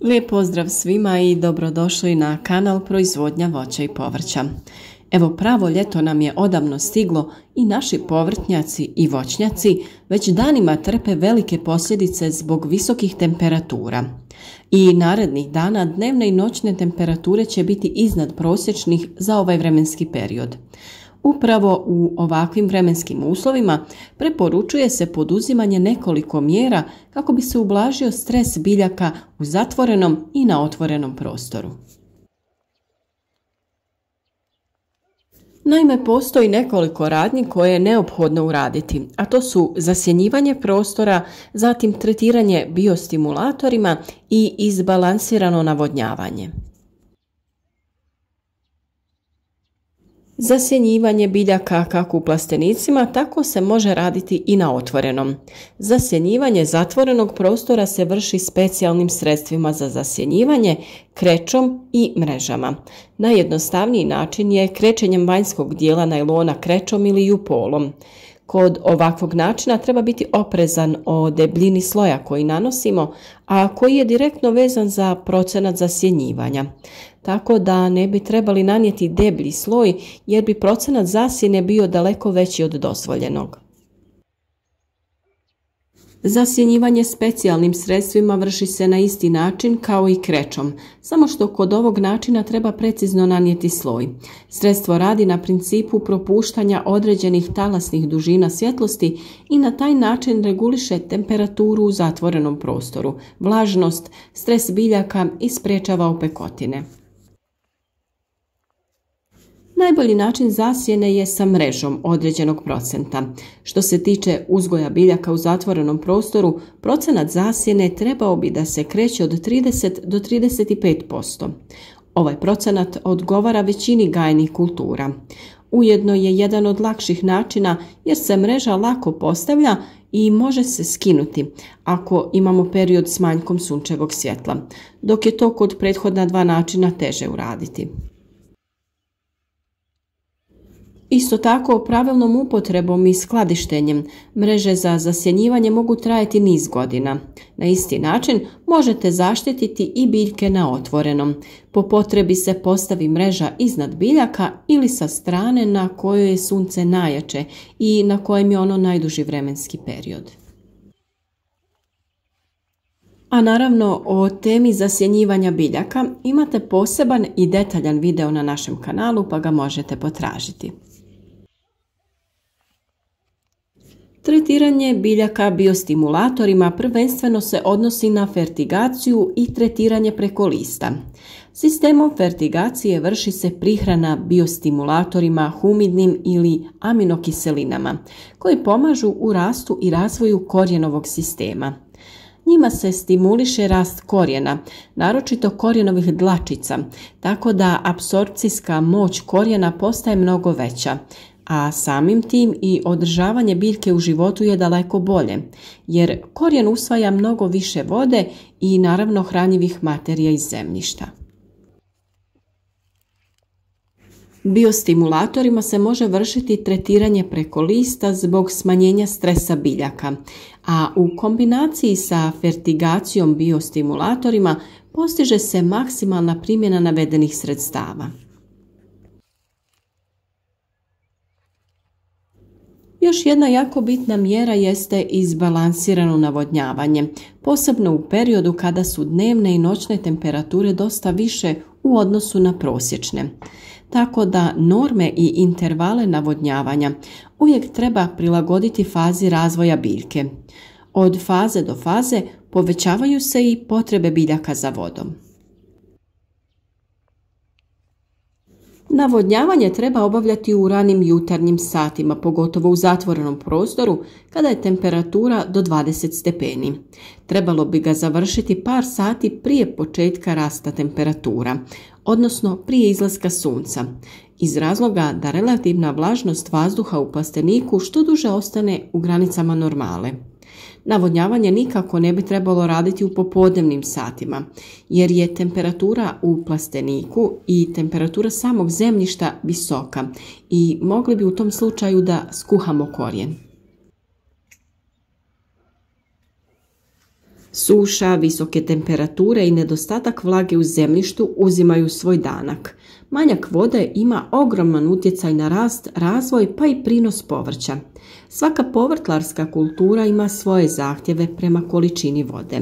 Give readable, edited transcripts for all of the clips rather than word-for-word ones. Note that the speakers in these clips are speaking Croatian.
Lijep pozdrav svima i dobrodošli na kanal Proizvodnja voća i povrća. Evo, pravo ljeto nam je odavno stiglo i naši povrtnjaci i voćnjaci već danima trpe velike posljedice zbog visokih temperatura. I narednih dana dnevne i noćne temperature će biti iznad prosječnih za ovaj vremenski period. Upravo u ovakvim vremenskim uslovima preporučuje se poduzimanje nekoliko mjera kako bi se ublažio stres biljaka u zatvorenom i na otvorenom prostoru. Naime, postoji nekoliko radnji koje je neophodno uraditi, a to su zasjenjivanje prostora, zatim tretiranje biostimulatorima i izbalansirano navodnjavanje. Zasjenjivanje biljaka kako u plastenicima, tako se može raditi i na otvorenom. Zasjenjivanje zatvorenog prostora se vrši specijalnim sredstvima za zasjenjivanje, krećom i mrežama. Najjednostavniji način je krećenjem vanjskog dijela najlona krećom ili jupolom. Kod ovakvog načina treba biti oprezan o debljini sloja koji nanosimo, a koji je direktno vezan za procenat zasjenjivanja. Tako da ne bi trebali nanijeti deblji sloj jer bi procenat zasjene bio daleko veći od dozvoljenog. Zasjenjivanje specijalnim sredstvima vrši se na isti način kao i krećom, samo što kod ovog načina treba precizno nanijeti sloj. Sredstvo radi na principu propuštanja određenih talasnih dužina svjetlosti i na taj način reguliše temperaturu u zatvorenom prostoru, vlažnost, stres biljaka i sprječava opekotine. Najbolji način zasjene je sa mrežom određenog procenta. Što se tiče uzgoja biljaka u zatvorenom prostoru, procenat zasjene trebao bi da se kreće od 30 do 35%. Ovaj procenat odgovara većini gajnih kultura. Ujedno je jedan od lakših načina jer se mreža lako postavlja i može se skinuti ako imamo period s manjkom sunčevog svjetla, dok je to kod prethodna dva načina teže uraditi. Isto tako, pravilnom upotrebom i skladištenjem mreže za zasjenjivanje mogu trajati niz godina. Na isti način možete zaštititi i biljke na otvorenom. Po potrebi se postavi mreža iznad biljaka ili sa strane na kojoj je sunce najjače i na kojem je ono najduži vremenski period. A naravno, o temi zasjenjivanja biljaka imate poseban i detaljan video na našem kanalu, pa ga možete potražiti. Tretiranje biljaka biostimulatorima prvenstveno se odnosi na fertigaciju i tretiranje preko lista. Sistemom fertigacije vrši se prihrana biostimulatorima, humidnim ili aminokiselinama, koji pomažu u rastu i razvoju korijenovog sistema. Njima se stimuliše rast korijena, naročito korijenovih dlačica, tako da apsorpcijska moć korijena postaje mnogo veća, a samim tim i održavanje biljke u životu je daleko bolje, jer korijen usvaja mnogo više vode i naravno hranjivih materija iz zemljišta. Biostimulatorima se može vršiti tretiranje preko lista zbog smanjenja stresa biljaka, a u kombinaciji sa fertigacijom biostimulatorima postiže se maksimalna primjena navedenih sredstava. Još jedna jako bitna mjera jeste izbalansirano navodnjavanje, posebno u periodu kada su dnevne i noćne temperature dosta više u odnosu na prosječne. Tako da norme i intervale navodnjavanja uvijek treba prilagoditi fazi razvoja biljke. Od faze do faze povećavaju se i potrebe biljaka za vodom. Navodnjavanje treba obavljati u ranim jutarnjim satima, pogotovo u zatvorenom prostoru kada je temperatura do 20 stepeni. Trebalo bi ga završiti par sati prije početka rasta temperatura, odnosno prije izlaska sunca, iz razloga da relativna vlažnost vazduha u plasteniku što duže ostane u granicama normale. Navodnjavanje nikako ne bi trebalo raditi u popodnevnim satima, jer je temperatura u plasteniku i temperatura samog zemljišta visoka i mogli bi u tom slučaju da skuhamo korijen. Suša, visoke temperature i nedostatak vlage u zemljištu uzimaju svoj danak. Manjak vode ima ogroman utjecaj na rast, razvoj pa i prinos povrća. Svaka povrtlarska kultura ima svoje zahtjeve prema količini vode.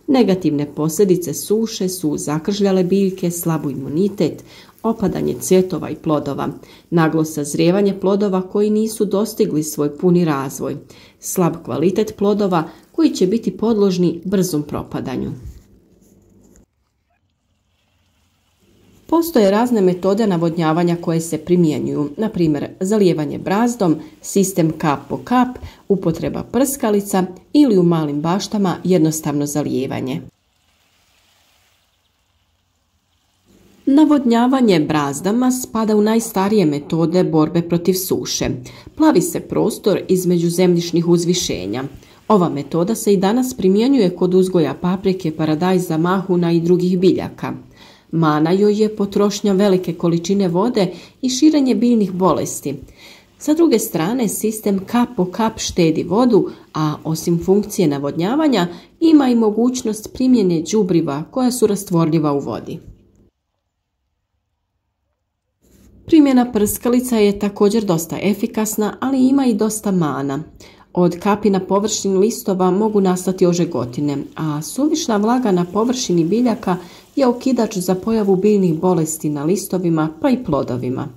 Negativne posljedice suše su zakržljale biljke, slabu imunitet, opadanje cvjetova i plodova, naglo sazrijevanje plodova koji nisu dostigli svoj puni razvoj, slab kvalitet plodova koji će biti podložni brzom propadanju. Postoje razne metode navodnjavanja koje se primjenjuju, na primjer zalijevanje brazdom, sistem kap po kap, upotreba prskalica ili u malim baštama jednostavno zalijevanje. Navodnjavanje brazdama spada u najstarije metode borbe protiv suše. Plavi se prostor između zemljišnih uzvišenja. Ova metoda se i danas primjenjuje kod uzgoja paprike, paradajza, mahuna i drugih biljaka. Mana joj je potrošnja velike količine vode i širenje biljnih bolesti. Sa druge strane, sistem kap po kap štedi vodu, a osim funkcije navodnjavanja ima i mogućnost primjene đubriva koja su rastvorljiva u vodi. Primjena prskalica je također dosta efikasna, ali ima i dosta mana. Od kapi na površini listova mogu nastati ožegotine, a suvišna vlaga na površini biljaka je okidač za pojavu biljnih bolesti na listovima pa i plodovima.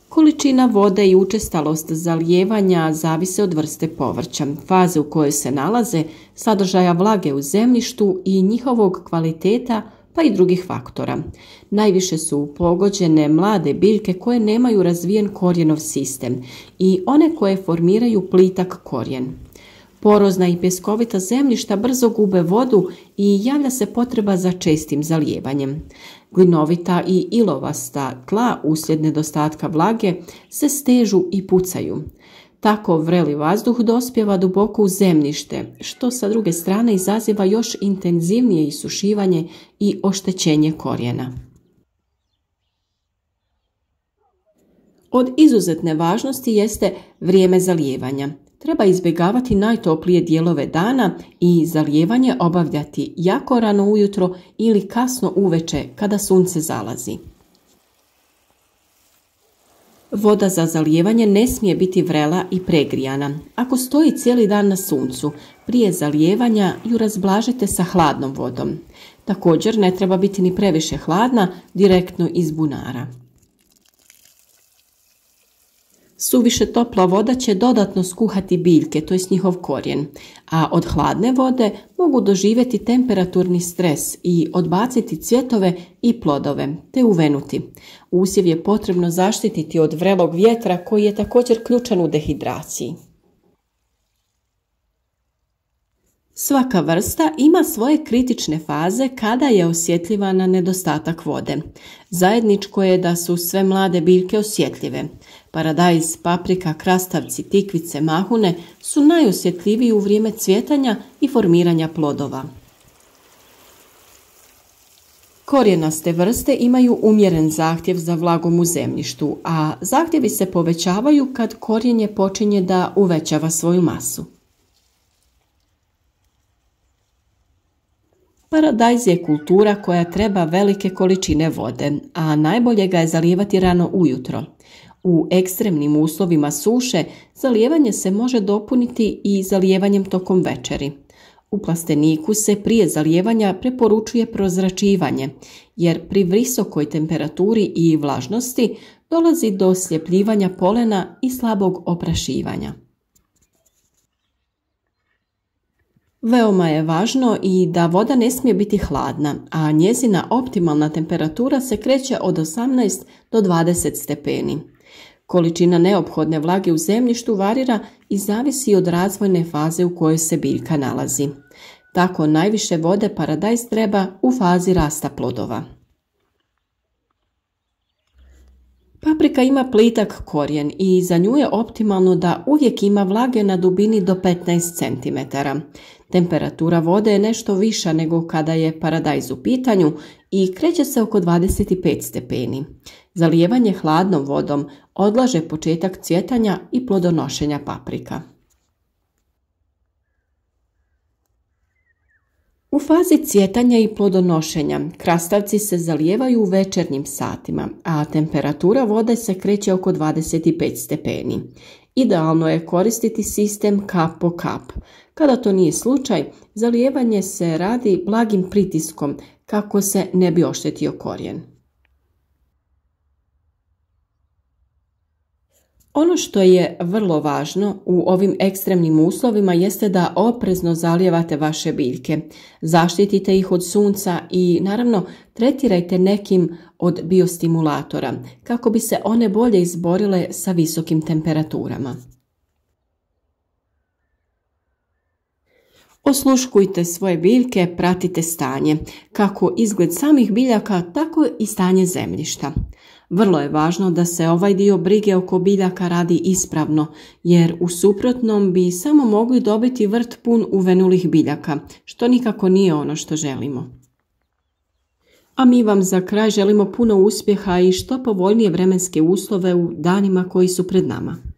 Količina vode i učestalost zalijevanja zavise od vrste povrća, faze u kojoj se nalaze, sadržaja vlage u zemljištu i njihovog kvaliteta pa i drugih faktora. Najviše su pogođene mlade biljke koje nemaju razvijen korijenov sistem i one koje formiraju plitak korijen. Porozna i pjeskovita zemljišta brzo gube vodu i javlja se potreba za čestim zalijevanjem. Glinovita i ilovasta tla uslijed nedostatka vlage se stežu i pucaju. Tako vreli vazduh dospijeva duboko u zemljište, što sa druge strane izaziva još intenzivnije isušivanje i oštećenje korijena. Od izuzetne važnosti jeste vrijeme zalijevanja. Treba izbjegavati najtoplije dijelove dana i zalijevanje obavljati jako rano ujutro ili kasno uveče kada sunce zalazi. Voda za zalijevanje ne smije biti vrela i pregrijana. Ako stoji cijeli dan na suncu, prije zalijevanja ju razblažite sa hladnom vodom. Također ne treba biti ni previše hladna direktno iz bunara. Suviše topla voda će dodatno skuhati biljke, to je njihov korijen, a od hladne vode mogu doživjeti temperaturni stres i odbaciti cvjetove i plodove, te uvenuti. Usjev je potrebno zaštititi od vrelog vjetra koji je također ključan u dehidraciji. Svaka vrsta ima svoje kritične faze kada je osjetljiva na nedostatak vode. Zajedničko je da su sve mlade biljke osjetljive. Paradajz, paprika, krastavci, tikvice, mahune su najosjetljiviji u vrijeme cvjetanja i formiranja plodova. Korijenaste vrste imaju umjeren zahtjev za vlagom u zemljištu, a zahtjevi se povećavaju kad korijenje počinje da uvećava svoju masu. Paradajz je kultura koja treba velike količine vode, a najbolje ga je zalijevati rano ujutro. U ekstremnim uslovima suše zalijevanje se može dopuniti i zalijevanjem tokom večeri. U plasteniku se prije zalijevanja preporučuje prozračivanje, jer pri visokoj temperaturi i vlažnosti dolazi do sljepljivanja polena i slabog oprašivanja. Veoma je važno i da voda ne smije biti hladna, a njezina optimalna temperatura se kreće od 18 do 20 stepeni. Količina neophodne vlage u zemljištu varira i zavisi od razvojne faze u kojoj se biljka nalazi. Tako najviše vode paradajz treba u fazi rasta plodova. Paprika ima plitak korijen i za nju je optimalno da uvijek ima vlage na dubini do 15 cm. Temperatura vode je nešto viša nego kada je paradajz u pitanju i kreće se oko 25 stepeni. Zalijevanje hladnom vodom odlaže početak cvjetanja i plodonošenja paprika. U fazi cvjetanja i plodonošenja krastavci se zalijevaju u večernjim satima, a temperatura vode se kreće oko 25 stepeni. Idealno je koristiti sistem kap po kap. Kada to nije slučaj, zalijevanje se radi blagim pritiskom kako se ne bi oštetio korijen. Ono što je vrlo važno u ovim ekstremnim uslovima jeste da oprezno zalijevate vaše biljke. Zaštitite ih od sunca i naravno tretirajte nekim od biostimulatora kako bi se one bolje izborile sa visokim temperaturama. Osluškujte svoje biljke, pratite stanje, kako izgled samih biljaka, tako i stanje zemljišta. Vrlo je važno da se ovaj dio brige oko biljaka radi ispravno, jer u suprotnom bi samo mogli dobiti vrt pun uvenulih biljaka, što nikako nije ono što želimo. A mi vam za kraj želimo puno uspjeha i što povoljnije vremenske uslove u danima koji su pred nama.